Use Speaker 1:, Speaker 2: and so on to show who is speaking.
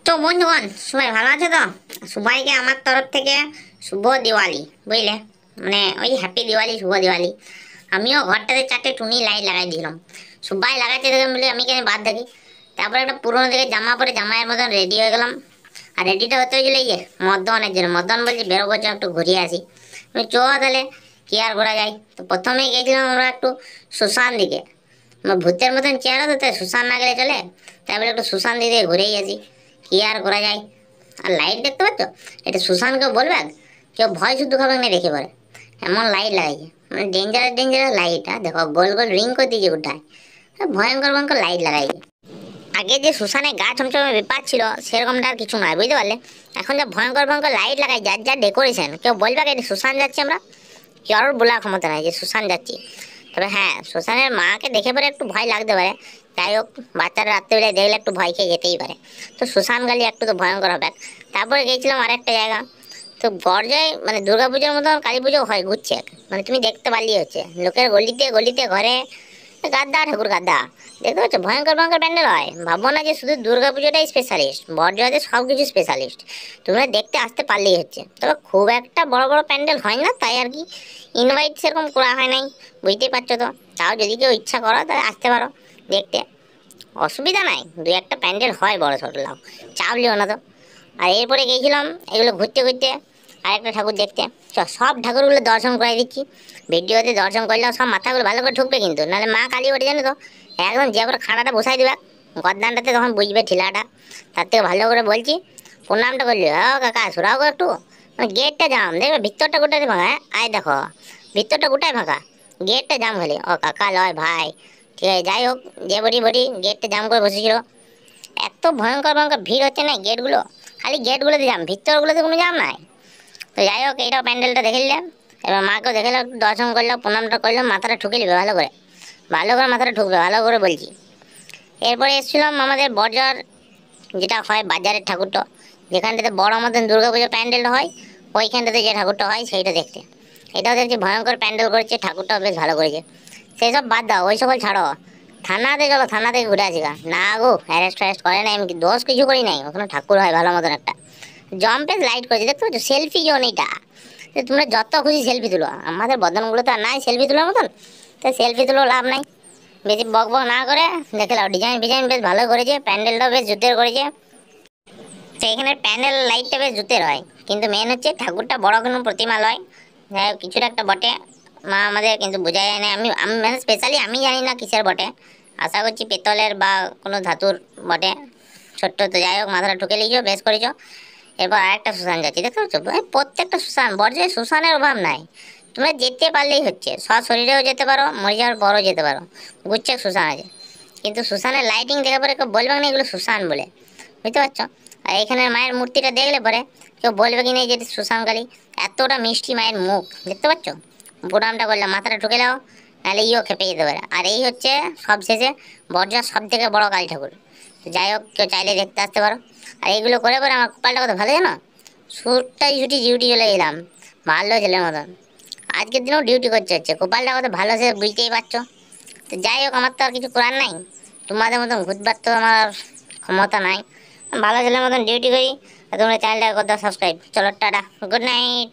Speaker 1: তো বন্ধুগণ, সবাই ভালো আছে তো? সবাইকে আমার তরফ থেকে শুভ দিওয়ালি, বুঝলে? মানে ওই হ্যাপি দিওয়ালি, শুভ দিওয়ালি। আমিও ঘরটাতে 4টে টুনি লাইট লাগাই দিলাম। সবাই লাগাচ্ছে দেখে বলে আমি কেন বাদ থাকি। তারপরে একটা পুরোনো দিকে জামা পরে জামাইয়ের মতন রেডি হয়ে গেলাম। আর রেডিটা হতে গেলে এই যে মদ্যপানের জন্য। মদ্যপান বলছি বেরোবো, চ একটু ঘুরিয়ে আসি। আমি চ তাহলে কি আর ঘোরা যায়। তো প্রথমেই গেছিলাম আমরা একটু শ্মশান দিকে। আমার ভূতের মতন চেহারা তো, তাই শ্মশান না গেলে চলে। তাই বলে একটু শ্মশান দিকে ঘুরেই আসি, কি আর করা যায়। আর লাইট দেখতে পাচ্ছ, এটা সুশানকেও বলবে, কেউ ভয় শুদ্ধ খাবে না দেখে পরে। এমন লাইট লাগাইছে, মানে ডেঞ্জারাস ডেঞ্জারাস লাইট। দেখো গোল গোল রিং করে দিয়েছে গোটায়। ভয়ঙ্কর ভয়ঙ্কর লাইট লাগাইছে। আগে যে শ্মশানে গা ছমছমে ব্যাপার ছিল, সেরকমটা আর কিছু নয়, বুঝতে পারলে? এখন যা ভয়ঙ্কর ভয়ঙ্কর লাইট লাগাই, যার যার ডেকোরেশন, কেউ বলবে এটা শ্মশান যাচ্ছি আমরা? কারোর বলার ক্ষমতা নাই যে শ্মশান যাচ্ছি। তবে হ্যাঁ, শ্মশানের মাকে দেখে পরে একটু ভয় লাগতে পারে। যাই হোক, বাচ্চারা রাত্রেবেলায় দেখলে একটু ভয় খেয়ে যেতেই পারে। তো শ্মশান গালি একটু তো ভয়ঙ্কর হবে। তারপরে গিয়েছিলাম আরেকটা জায়গা। তো গর্জায় মানে দুর্গাপুজোর মতো কালী পুজো হয়, ঘুরছে। মানে তুমি দেখতে পারলেই হচ্ছে, লোকের গলিতে গলিতে ঘরে গাদ্দা ঠাকুর গাদ্দা। দেখতে পাচ্ছ, ভয়ঙ্কর ভয়ঙ্কর প্যান্ডেল হয়। ভাববো না যে শুধু দুর্গা পুজোটাই স্পেশালিস্ট, বড়জোড়াতে সব কিছু স্পেশালিস্ট। তোমরা দেখতে আসতে পারলেই হচ্ছে। তবে খুব একটা বড় বড় প্যান্ডেল হয় না, তাই আর কি ইনভাইট সেরকম করা হয় নাই। বুঝতেই পারছো তো। তাও যদি কেউ ইচ্ছা করো তাহলে আসতে পারো দেখতে, অসুবিধা নাই। দুই একটা প্যান্ডেল হয় বড় ছোট, লাও চাপ লিও না তো। আর এরপরে গিয়েছিলাম এগুলো ঘুরতে ঘুরতে আরেকটা ঠাকুর দেখতে। সব ঠাকুরগুলো দর্শন করে দিচ্ছি। ভিডিওতে দর্শন করলেও সব মাথাগুলো ভালো করে ঠুকবে, কিন্তু নাহলে মা কালী ওঠে জানো তো। একদম যে করে খাড়াটা বসাই দেবে গদ্দানটাতে, তখন বুঝবে ঠিলাটা। তার থেকে ভালো করে বলছি, প্রণামটা করলি। ও কাকা সুরাও গো একটু। গেটটা জাম, দেখবে ভিতরটা গোটাতে ফাঁকা। হ্যাঁ আয় দেখো, ভিতরটা গোটায় ফাঁকা, গেটটা জাম খালি। ও কাকা লয় ভাই, ঠিক আছে। যাই হোক, যে বটি বটি গেটটা জাম করে বসেছিল। এত ভয়ঙ্কর ভয়ঙ্কর ভিড় হচ্ছে না গেটগুলো, খালি গেটগুলোতে জাম, ভিতরগুলোতে কোনো জাম নাই। তো যাই হোক, এইটাও প্যান্ডেলটা দেখে নিলাম। এবার মাকেও দেখে একটু দর্শন করলাম, প্রণামটা করলাম, মাথাটা ঠুকে নিবে ভালো করে। ভালো করে মাথাটা ঠুকবে, ভালো করে বলছি। এরপরে এসেছিলাম আমাদের বাজার, যেটা হয় বাজারের ঠাকুরটা, যেখানটাতে বড় মতন দুর্গাপুজোর প্যান্ডেলটা হয়, ওইখানটাতে যে ঠাকুরটা হয় সেইটা দেখতে। এটাও দেখছি ভয়ঙ্কর প্যান্ডেল করেছে, ঠাকুরটাও বেশ ভালো করেছে। সেই সব বাদ দাও, ওই সকল ছাড়ো। থানাতে চলো, থানা থেকে ঘুরে আসি গা। না গো, অ্যারেস্ট ফ্যারেস্ট করে নাই, আমি দোষ কিছু করি নাই। ওখানে ঠাকুর হয় ভালো মতন একটা, জম্পে লাইট করেছে দেখতে পাচ্ছ, সেলফি জোন এইটা। তোমরা যত খুশি সেলফি তুলো, আমাদের বদনগুলো তো আর নাই সেলফি তোলার মতন। তো সেলফি তুলো লাভ নাই। বেশি বক বক না করে দেখে নাও, ডিজাইন ডিজাইন বেশ ভালো করেছে, প্যান্ডেলটাও বেশ জুতের করেছে। তো এখানে প্যান্ডেল লাইটটা বেশ জুতের হয়, কিন্তু মেন হচ্ছে ঠাকুরটা বড় কোনো প্রতিমা লয়। যাই হোক, কিছুটা একটা বটে। মা আমাদের কিন্তু বোঝা যায় না, আমি আমি মানে স্পেশালি আমি জানি না কিসের বটে। আশা করছি পেতলের বা কোনো ধাতুর বটে, ছোট্ট। তো যাই হোক, মাথাটা ঠুকে লিখছো, বেশ করেছো। এরপর আরেকটা শ্মশান যাচ্ছি, দেখতে পাচ্ছ প্রত্যেকটা শ্মশান, বর্জ্যে শ্মশানের অভাব নাই। তোমরা যেতে পারলেই হচ্ছে, সশরীরেও যেতে পারো, মরে যাওয়ার পরও যেতে পারো। গুচ্ছেক শ্মশান আছে, কিন্তু শ্মশানের লাইটিং দেখে পরে কেউ বলবে না এগুলো শ্মশান বলে, বুঝতে পারছো? আর এখানে মায়ের মূর্তিটা দেখলে পরে কেউ বলবে কি না যে শ্মশানকালী। এতটা মিষ্টি মায়ের মুখ, দেখতে পাচ্ছ? প্রণামটা করলাম, মাথাটা ঢুকে দাও, নাহলে ইও খেপে যেতে পারে। আর এই হচ্ছে সব শেষে বর্জার সব থেকে বড় কালী ঠাকুর। তো যাই হোক, কেউ চাইলে দেখতে আসতে পারো। আর এইগুলো করে পরে আমার কপালটা কত ভালো জানো, সুরটাই ছুটি ডিউটি চলে গেলাম, ভালো ছেলের মতন। আজকের দিনেও ডিউটি করতে হচ্ছে, কপালটা কত ভালো সে বুঝতেই পারছো। তো যাই হোক, আমার তো আর কিছু করার নাই। তোমাদের মতন ঘুরবার তো আমার ক্ষমতা নাই। ভালো ছেলের মতন ডিউটি করি। আর তোমরা চ্যানেলটা করতে সাবস্ক্রাইব। চলো টাটা, গুড নাইট।